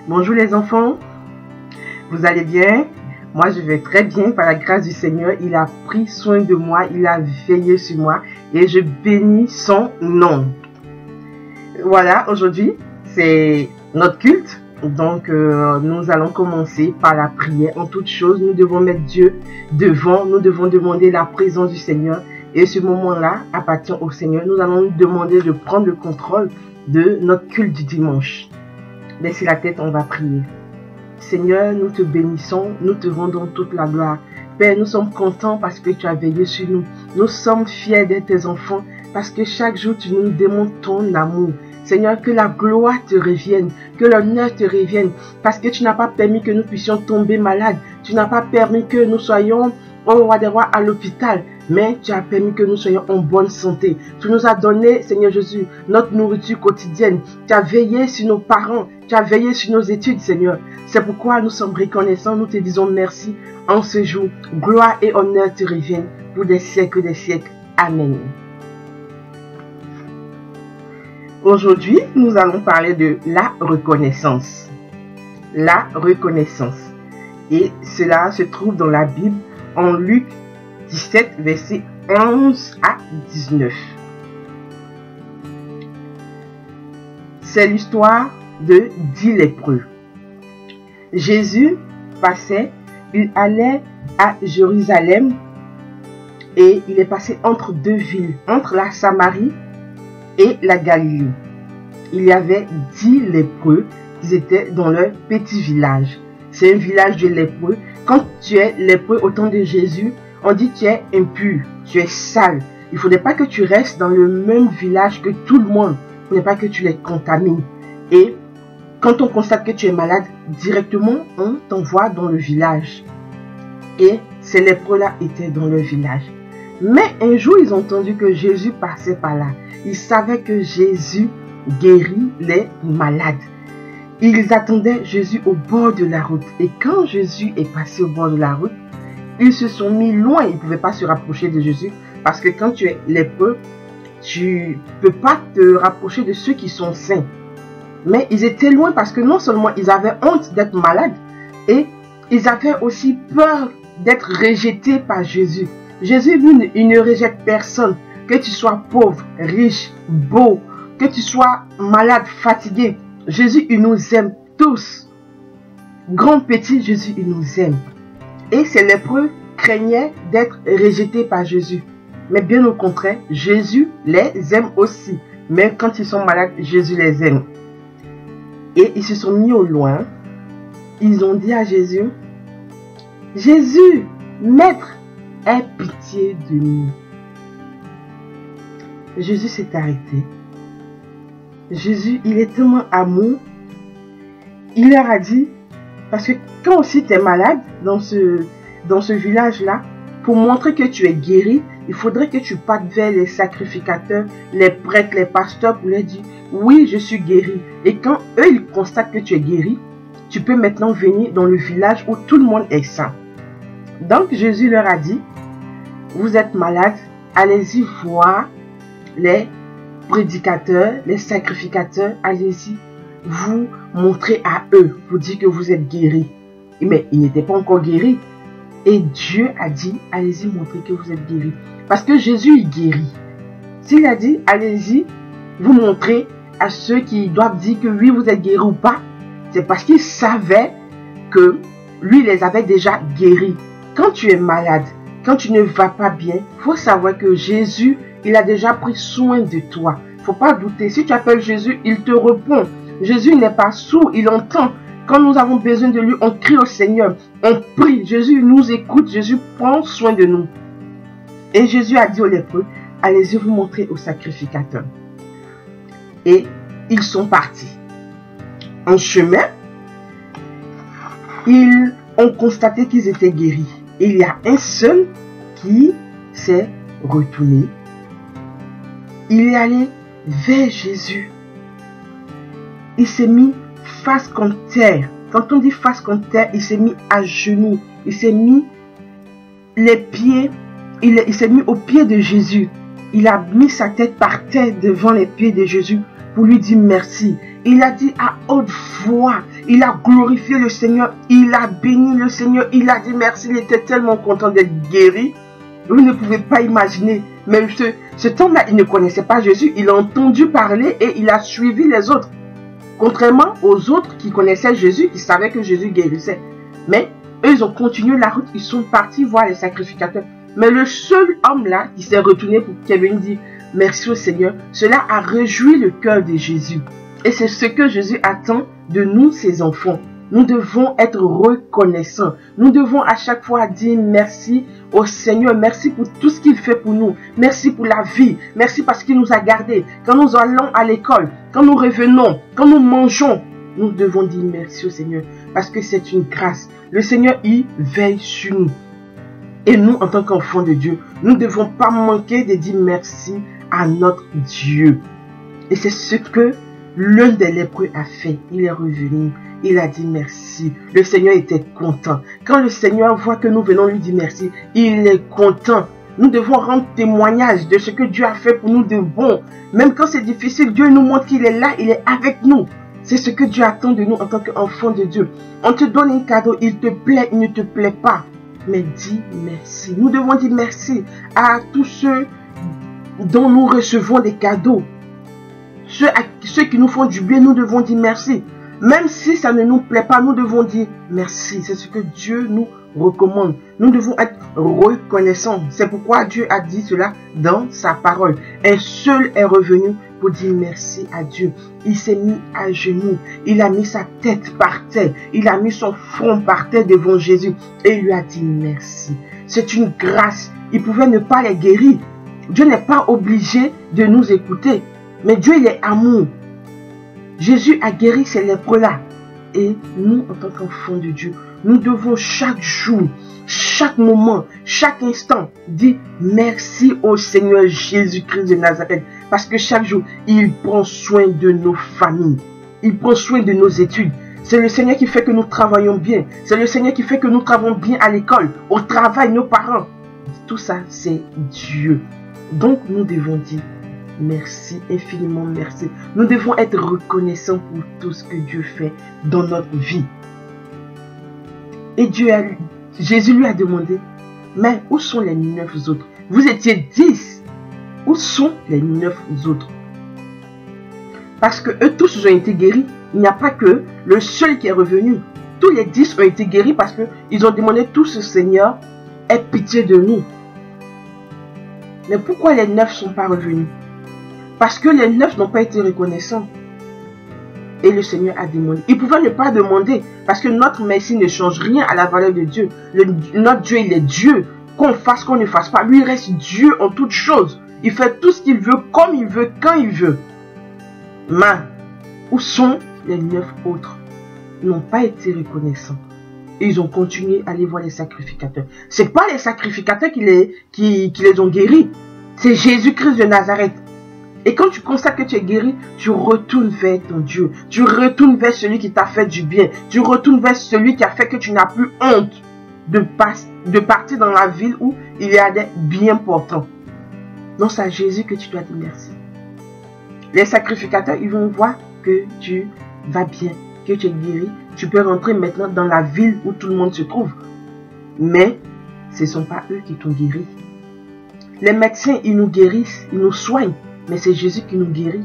Bonjour les enfants, vous allez bien? Moi je vais très bien par la grâce du Seigneur. Il a pris soin de moi, il a veillé sur moi et je bénis son nom. Voilà, aujourd'hui c'est notre culte, donc nous allons commencer par la prière. En toute chose, nous devons mettre Dieu devant, nous devons demander la présence du Seigneur et ce moment-là appartient au Seigneur. Nous allons nous demander de prendre le contrôle de notre culte du dimanche. Baissez la tête, on va prier. Seigneur, nous te bénissons, nous te rendons toute la gloire. Père, nous sommes contents parce que tu as veillé sur nous. Nous sommes fiers d'être tes enfants parce que chaque jour tu nous démontres ton amour. Seigneur, que la gloire te revienne, que l'honneur te revienne parce que tu n'as pas permis que nous puissions tomber malades. Tu n'as pas permis que nous soyons au roi des rois à l'hôpital. Mais tu as permis que nous soyons en bonne santé. Tu nous as donné, Seigneur Jésus, notre nourriture quotidienne. Tu as veillé sur nos parents. Tu as veillé sur nos études, Seigneur. C'est pourquoi nous sommes reconnaissants. Nous te disons merci en ce jour. Gloire et honneur te reviennent pour des siècles des siècles. Amen. Aujourd'hui, nous allons parler de la reconnaissance. La reconnaissance. Et cela se trouve dans la Bible en Luc 17, versets 11 à 19. C'est l'histoire de 10 lépreux. Jésus passait, il allait à Jérusalem et il est passé entre deux villes, entre la Samarie et la Galilée. Il y avait 10 lépreux qui étaient dans leur petit village. C'est un village de lépreux. Quand tu es lépreux au temps de Jésus, on dit tu es impur, tu es sale. Il ne faudrait pas que tu restes dans le même village que tout le monde. Il ne faudrait pas que tu les contamines. Et quand on constate que tu es malade, directement, on t'envoie dans le village. Et ces lépreux-là étaient dans le village. Mais un jour, ils ont entendu que Jésus passait par là. Ils savaient que Jésus guérit les malades. Ils attendaient Jésus au bord de la route. Et quand Jésus est passé au bord de la route, ils se sont mis loin, ils ne pouvaient pas se rapprocher de Jésus parce que quand tu es lépreux, tu ne peux pas te rapprocher de ceux qui sont sains. Mais ils étaient loin parce que non seulement ils avaient honte d'être malades et ils avaient aussi peur d'être rejetés par Jésus. Jésus, lui, il ne rejette personne. Que tu sois pauvre, riche, beau, que tu sois malade, fatigué. Jésus, il nous aime tous. Grand, petit, Jésus, il nous aime. Et ces lépreux craignaient d'être rejetés par Jésus. Mais bien au contraire, Jésus les aime aussi. Même quand ils sont malades, Jésus les aime. Et ils se sont mis au loin. Ils ont dit à Jésus, « Jésus, Maître, aie pitié de nous. » Jésus s'est arrêté. Jésus, il est tellement amour. Il leur a dit, parce que quand aussi tu es malade dans ce village-là, pour montrer que tu es guéri, il faudrait que tu partes vers les sacrificateurs, les prêtres, les pasteurs pour leur dire, oui, je suis guéri. Et quand eux, ils constatent que tu es guéri, tu peux maintenant venir dans le village où tout le monde est sain. Donc Jésus leur a dit, vous êtes malade, allez-y voir les prédicateurs, les sacrificateurs, allez-y vous montrer à eux, vous dire que vous êtes guéris. Mais ils n'étaient pas encore guéris. Et Dieu a dit, allez-y montrer que vous êtes guéris. Parce que Jésus, il guérit. S'il a dit, allez-y vous montrer à ceux qui doivent dire que oui, vous êtes guéris ou pas, c'est parce qu'il savait que lui les avait déjà guéris. Quand tu es malade, quand tu ne vas pas bien, il faut savoir que Jésus, il a déjà pris soin de toi. Il ne faut pas douter. Si tu appelles Jésus, il te répond. Jésus n'est pas sourd, il entend. Quand nous avons besoin de lui, on crie au Seigneur, on prie. Jésus nous écoute, Jésus prend soin de nous. Et Jésus a dit aux lépreux, allez-y vous montrer aux sacrificateurs. Et ils sont partis. En chemin, ils ont constaté qu'ils étaient guéris. Et il y a un seul qui s'est retourné. Il est allé vers Jésus. Il s'est mis face contre terre. Quand on dit face contre terre, il s'est mis à genoux. Il s'est mis les pieds, il s'est mis aux pieds de Jésus. Il a mis sa tête par terre devant les pieds de Jésus pour lui dire merci. Il a dit à haute voix, il a glorifié le Seigneur, il a béni le Seigneur, il a dit merci, il était tellement content d'être guéri. Vous ne pouvez pas imaginer, même cet homme-là, il ne connaissait pas Jésus, il a entendu parler et il a suivi les autres. Contrairement aux autres qui connaissaient Jésus, qui savaient que Jésus guérissait. Mais eux, ils ont continué la route, ils sont partis voir les sacrificateurs. Mais le seul homme-là qui s'est retourné pour qu'il vienne dire merci au Seigneur, cela a réjoui le cœur de Jésus. Et c'est ce que Jésus attend de nous, ses enfants. Nous devons être reconnaissants. Nous devons à chaque fois dire merci au Seigneur. Merci pour tout ce qu'il fait pour nous. Merci pour la vie. Merci parce qu'il nous a gardés. Quand nous allons à l'école, quand nous revenons, quand nous mangeons, nous devons dire merci au Seigneur. Parce que c'est une grâce. Le Seigneur, il veille sur nous. Et nous, en tant qu'enfants de Dieu, nous ne devons pas manquer de dire merci à notre Dieu. Et c'est ce que l'un des lépreux a fait. Il est revenu. Il a dit merci. Le Seigneur était content. Quand le Seigneur voit que nous venons lui dire merci, il est content. Nous devons rendre témoignage de ce que Dieu a fait pour nous de bon. Même quand c'est difficile, Dieu nous montre qu'il est là, il est avec nous. C'est ce que Dieu attend de nous en tant qu'enfants de Dieu. On te donne un cadeau, il te plaît, il ne te plaît pas. Mais dis merci. Nous devons dire merci à tous ceux dont nous recevons des cadeaux. Ceux qui nous font du bien, nous devons dire merci. Même si ça ne nous plaît pas, nous devons dire merci. C'est ce que Dieu nous recommande. Nous devons être reconnaissants. C'est pourquoi Dieu a dit cela dans sa parole. Un seul est revenu pour dire merci à Dieu. Il s'est mis à genoux. Il a mis sa tête par terre. Il a mis son front par terre devant Jésus. Et il lui a dit merci. C'est une grâce. Il pouvait ne pas les guérir. Dieu n'est pas obligé de nous écouter. Mais Dieu, il est amour. Jésus a guéri ces lépreux-là. Et nous, en tant qu'enfants de Dieu, nous devons chaque jour, chaque moment, chaque instant, dire merci au Seigneur Jésus-Christ de Nazareth. Parce que chaque jour, il prend soin de nos familles. Il prend soin de nos études. C'est le Seigneur qui fait que nous travaillons bien. C'est le Seigneur qui fait que nous travaillons bien à l'école, au travail, nos parents. Tout ça, c'est Dieu. Donc, nous devons dire merci, infiniment merci. Nous devons être reconnaissants pour tout ce que Dieu fait dans notre vie. Et Jésus lui a demandé, mais où sont les 9 autres? Vous étiez 10. Où sont les 9 autres? Parce que eux tous ont été guéris. Il n'y a pas que le seul qui est revenu. Tous les 10 ont été guéris parce qu'ils ont demandé tous au Seigneur, aie pitié de nous. Mais pourquoi les 9 ne sont pas revenus? Parce que les 9 n'ont pas été reconnaissants. Et le Seigneur a demandé. Il pouvait ne pas demander. Parce que notre merci ne change rien à la valeur de Dieu. Notre Dieu, il est Dieu. Qu'on fasse, qu'on ne fasse pas. Lui, il reste Dieu en toutes choses. Il fait tout ce qu'il veut, comme il veut, quand il veut. Mais, où sont les 9 autres? Ils n'ont pas été reconnaissants. Et ils ont continué à aller voir les sacrificateurs. Ce n'est pas les sacrificateurs qui les ont guéris. C'est Jésus-Christ de Nazareth. Et quand tu constates que tu es guéri, tu retournes vers ton Dieu. Tu retournes vers celui qui t'a fait du bien. Tu retournes vers celui qui a fait que tu n'as plus honte de partir dans la ville où il y a des biens portants. Non, c'est à Jésus que tu dois dire merci. Les sacrificateurs, ils vont voir que tu vas bien, que tu es guéri. Tu peux rentrer maintenant dans la ville où tout le monde se trouve. Mais ce ne sont pas eux qui t'ont guéri. Les médecins, ils nous guérissent, ils nous soignent. Mais c'est Jésus qui nous guérit.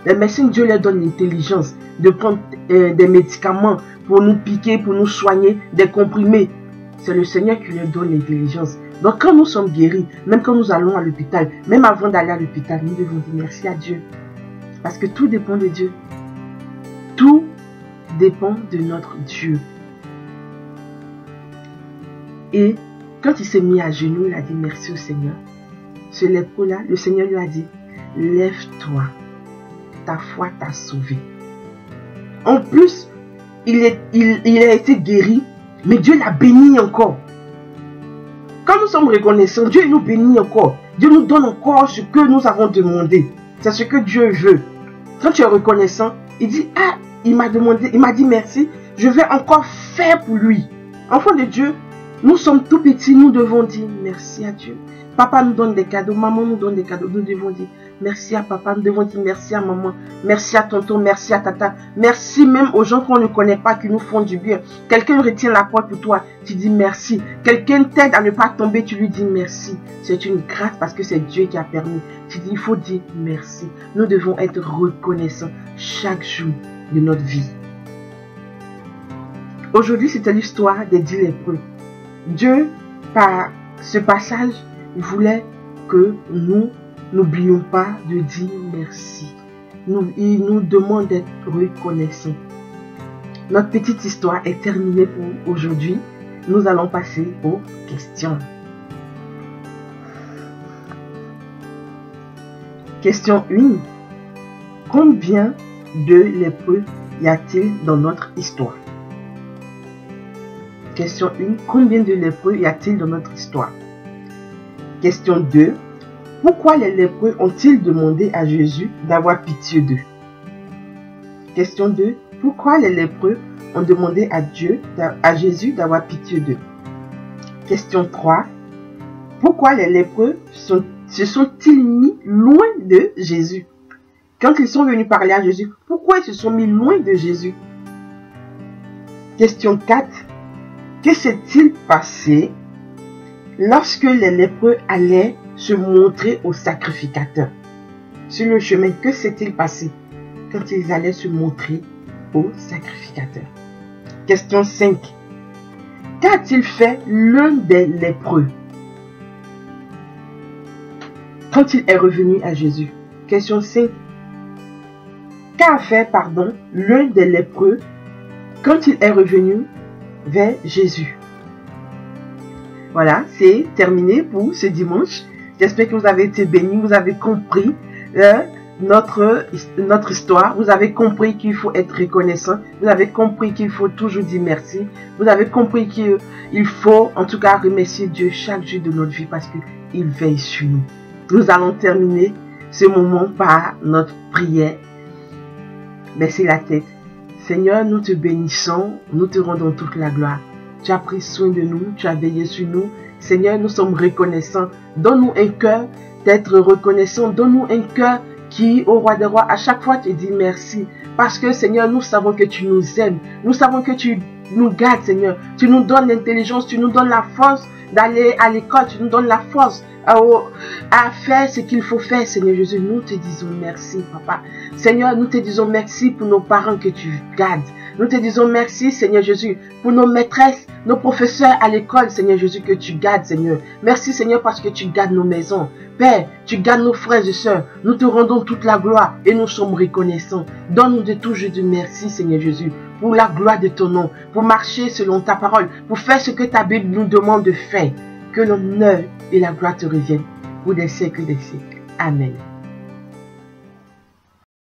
Les médecins, Dieu leur donne l'intelligence de prendre des médicaments pour nous piquer, pour nous soigner, des comprimés. C'est le Seigneur qui leur donne l'intelligence. Donc quand nous sommes guéris, même quand nous allons à l'hôpital, même avant d'aller à l'hôpital, nous devons dire merci à Dieu. Parce que tout dépend de Dieu. Tout dépend de notre Dieu. Et quand il s'est mis à genoux, il a dit merci au Seigneur. Ce lépreux-là, le Seigneur lui a dit, lève-toi, ta foi t'a sauvé. En plus, il a été guéri, mais Dieu l'a béni encore. Quand nous sommes reconnaissants, Dieu nous bénit encore. Dieu nous donne encore ce que nous avons demandé. C'est ce que Dieu veut. Quand tu es reconnaissant, il dit, ah, il m'a dit merci, je vais encore faire pour lui. Enfants de Dieu, nous sommes tout petits, nous devons dire merci à Dieu. Papa nous donne des cadeaux, maman nous donne des cadeaux, nous devons dire merci à papa, nous devons dire merci à maman, merci à tonton, merci à tata, merci même aux gens qu'on ne connaît pas, qui nous font du bien. Quelqu'un retient la porte pour toi, tu dis merci. Quelqu'un t'aide à ne pas tomber, tu lui dis merci. C'est une grâce parce que c'est Dieu qui a permis. Tu dis, il faut dire merci. Nous devons être reconnaissants chaque jour de notre vie. Aujourd'hui, c'était l'histoire des 10 lépreux. Dieu, par ce passage, voulait que nous n'oublions pas de dire merci. Il nous demande d'être reconnaissants. Notre petite histoire est terminée pour aujourd'hui. Nous allons passer aux questions. Question 1. Combien de lépreux y a-t-il dans notre histoire? Question 1. Combien de lépreux y a-t-il dans notre histoire? Question 2. Pourquoi les lépreux ont-ils demandé à Jésus d'avoir pitié d'eux? Question 2. Pourquoi les lépreux ont demandé à Jésus d'avoir pitié d'eux? Question 3. Pourquoi les lépreux se sont-ils mis loin de Jésus? Quand ils sont venus parler à Jésus, pourquoi ils se sont mis loin de Jésus? Question 4. Que s'est-il passé lorsque les lépreux allaient se montrer au sacrificateur? Sur le chemin, que s'est-il passé quand ils allaient se montrer au sacrificateur? Question 5. Qu'a-t-il fait l'un des lépreux quand il est revenu à Jésus? Question 5. Qu'a fait, l'un des lépreux quand il est revenu vers Jésus? Voilà, c'est terminé pour ce dimanche. J'espère que vous avez été bénis, vous avez compris notre histoire. Vous avez compris qu'il faut être reconnaissant. Vous avez compris qu'il faut toujours dire merci. Vous avez compris qu'il faut en tout cas remercier Dieu chaque jour de notre vie parce qu'il veille sur nous. Nous allons terminer ce moment par notre prière. Baissez la tête. Seigneur, nous te bénissons, nous te rendons toute la gloire. Tu as pris soin de nous, tu as veillé sur nous. Seigneur, nous sommes reconnaissants. Donne-nous un cœur d'être reconnaissant. Donne-nous un cœur qui, au roi des rois, à chaque fois te dit merci. Parce que, Seigneur, nous savons que tu nous aimes. Nous savons que tu nous gardes, Seigneur. Tu nous donnes l'intelligence, tu nous donnes la force d'aller à l'école. Tu nous donnes la force à faire ce qu'il faut faire, Seigneur Jésus. Nous te disons merci, Papa. Seigneur, nous te disons merci pour nos parents que tu gardes. Nous te disons merci, Seigneur Jésus, pour nos maîtresses, nos professeurs à l'école, Seigneur Jésus, que tu gardes, Seigneur. Merci, Seigneur, parce que tu gardes nos maisons. Père, tu gardes nos frères et sœurs. Nous te rendons toute la gloire et nous sommes reconnaissants. Donne-nous de toujours de merci, Seigneur Jésus, pour la gloire de ton nom, pour marcher selon ta parole, pour faire ce que ta Bible nous demande de faire. Que l'honneur et la gloire te reviennent pour des siècles et des siècles. Amen.